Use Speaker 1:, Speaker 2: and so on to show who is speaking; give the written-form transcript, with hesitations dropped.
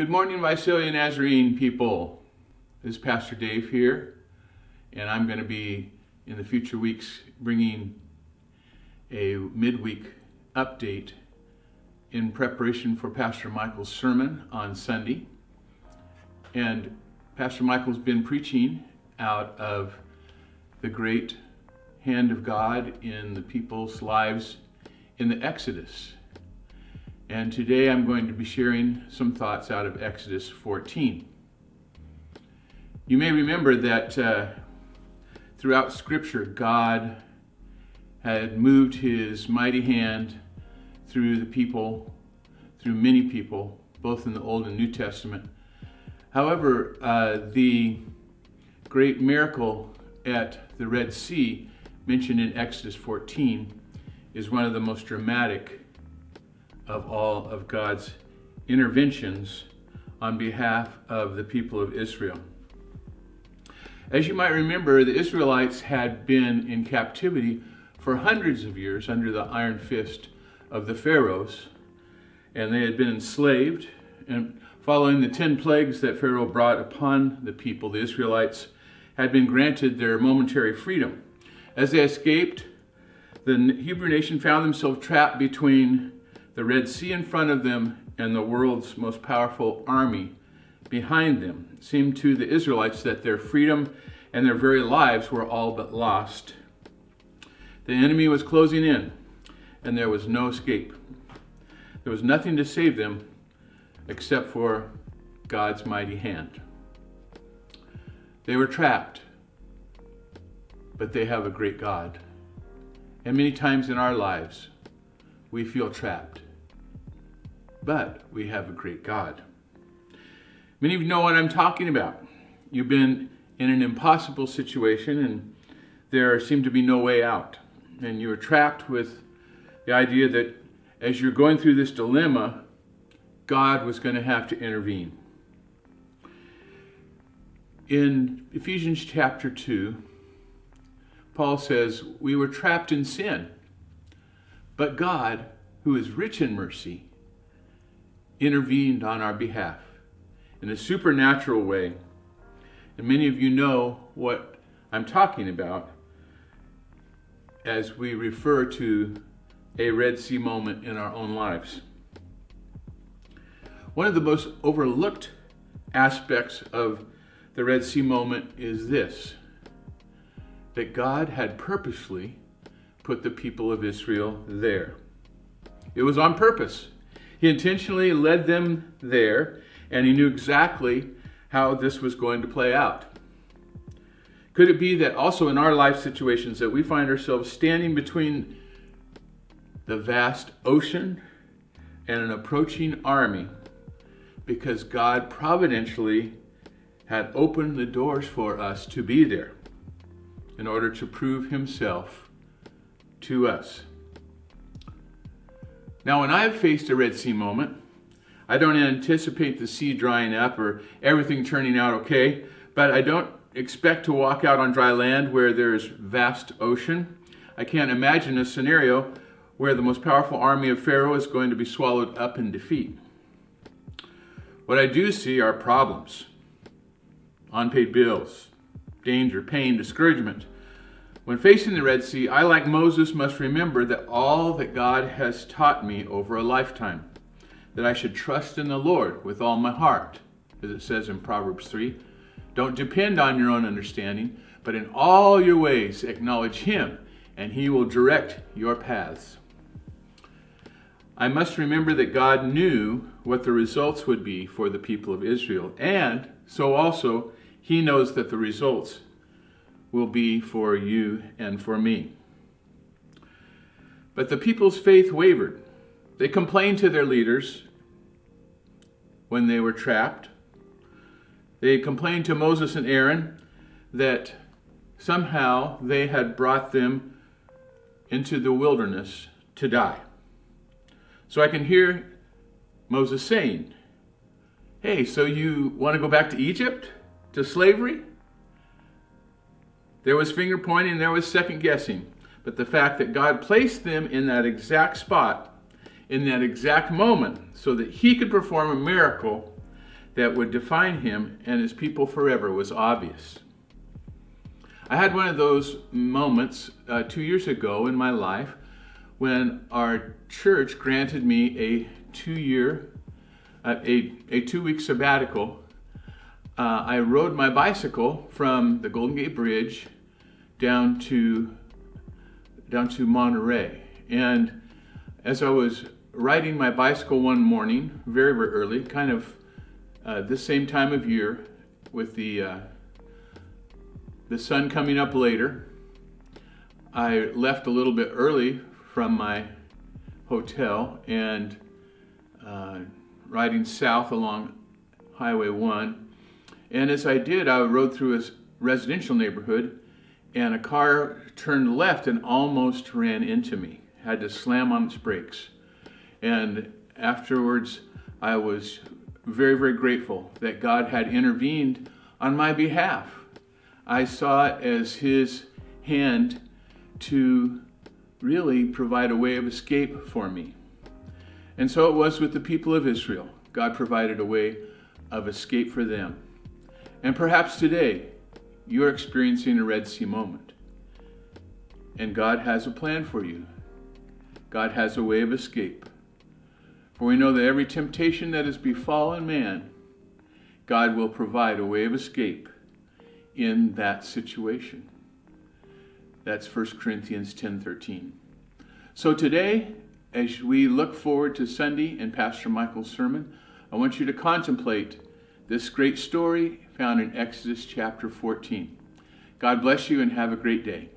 Speaker 1: Good morning, Visalia Nazarene people. This is Pastor Dave here, and I'm going to be, in the future weeks, bringing a midweek update in preparation for Pastor Michael's sermon on Sunday. And Pastor Michael's been preaching out of the great hand of God in the people's lives in the Exodus. And today I'm going to be sharing some thoughts out of Exodus 14. You may remember that throughout Scripture, God had moved his mighty hand through the people, through many people, both in the Old and New Testament. However, the great miracle at the Red Sea, mentioned in Exodus 14, is one of the most dramatic of all of God's interventions on behalf of the people of Israel. As you might remember, the Israelites had been in captivity for hundreds of years under the iron fist of the Pharaohs, and they had been enslaved. And following the 10 plagues that Pharaoh brought upon the people, the Israelites had been granted their momentary freedom. As they escaped, the Hebrew nation found themselves trapped between the Red Sea in front of them and the world's most powerful army behind them. It seemed to the Israelites that their freedom and their very lives were all but lost. The enemy was closing in, and there was no escape. There was nothing to save them except for God's mighty hand. They were trapped, but they have a great God. And many times in our lives, we feel trapped, but we have a great God. Many of you know what I'm talking about. You've been in an impossible situation and there seemed to be no way out. And you are trapped with the idea that as you're going through this dilemma, God was going to have to intervene. In Ephesians chapter 2, Paul says, we were trapped in sin, but God, who is rich in mercy, intervened on our behalf in a supernatural way. And many of you know what I'm talking about as we refer to a Red Sea moment in our own lives. One of the most overlooked aspects of the Red Sea moment is this, that God had purposely put the people of Israel there. It was on purpose. He intentionally led them there, and he knew exactly how this was going to play out. Could it be that also in our life situations that we find ourselves standing between the vast ocean and an approaching army because God providentially had opened the doors for us to be there in order to prove himself to us? Now, when I've faced a Red Sea moment, I don't anticipate the sea drying up or everything turning out okay, but I don't expect to walk out on dry land where there's vast ocean. I can't imagine a scenario where the most powerful army of Pharaoh is going to be swallowed up in defeat. What I do see are problems, unpaid bills, danger, pain, discouragement. When facing the Red Sea, I, like Moses, must remember that all that God has taught me over a lifetime, that I should trust in the Lord with all my heart, as it says in Proverbs 3. Don't depend on your own understanding, but in all your ways acknowledge him, and he will direct your paths. I must remember that God knew what the results would be for the people of Israel, and so also he knows that the results will be for you and for me. But the people's faith wavered. They complained to their leaders when they were trapped. They complained to Moses and Aaron that somehow they had brought them into the wilderness to die. So I can hear Moses saying, hey, so you want to go back to Egypt, to slavery? There was finger pointing, there was second guessing. But the fact that God placed them in that exact spot, in that exact moment, so that he could perform a miracle that would define him and his people forever was obvious. I had one of those moments 2 years ago in my life when our church granted me a 2-week sabbatical. I rode my bicycle from the Golden Gate Bridge down to Monterey. And as I was riding my bicycle one morning, very, very early, kind of this same time of year, with the sun coming up later, I left a little bit early from my hotel and riding south along Highway 1. And as I did, I rode through a residential neighborhood, and a car turned left and almost ran into me. Had to slam on its brakes. And afterwards, I was very, very grateful that God had intervened on my behalf. I saw it as his hand to really provide a way of escape for me. And so it was with the people of Israel. God provided a way of escape for them. And perhaps today, you're experiencing a Red Sea moment. And God has a plan for you. God has a way of escape. For we know that every temptation that has befallen man, God will provide a way of escape in that situation. That's 1 Corinthians 10:13. So today, as we look forward to Sunday and Pastor Michael's sermon, I want you to contemplate this great story found in Exodus chapter 14. God bless you and have a great day.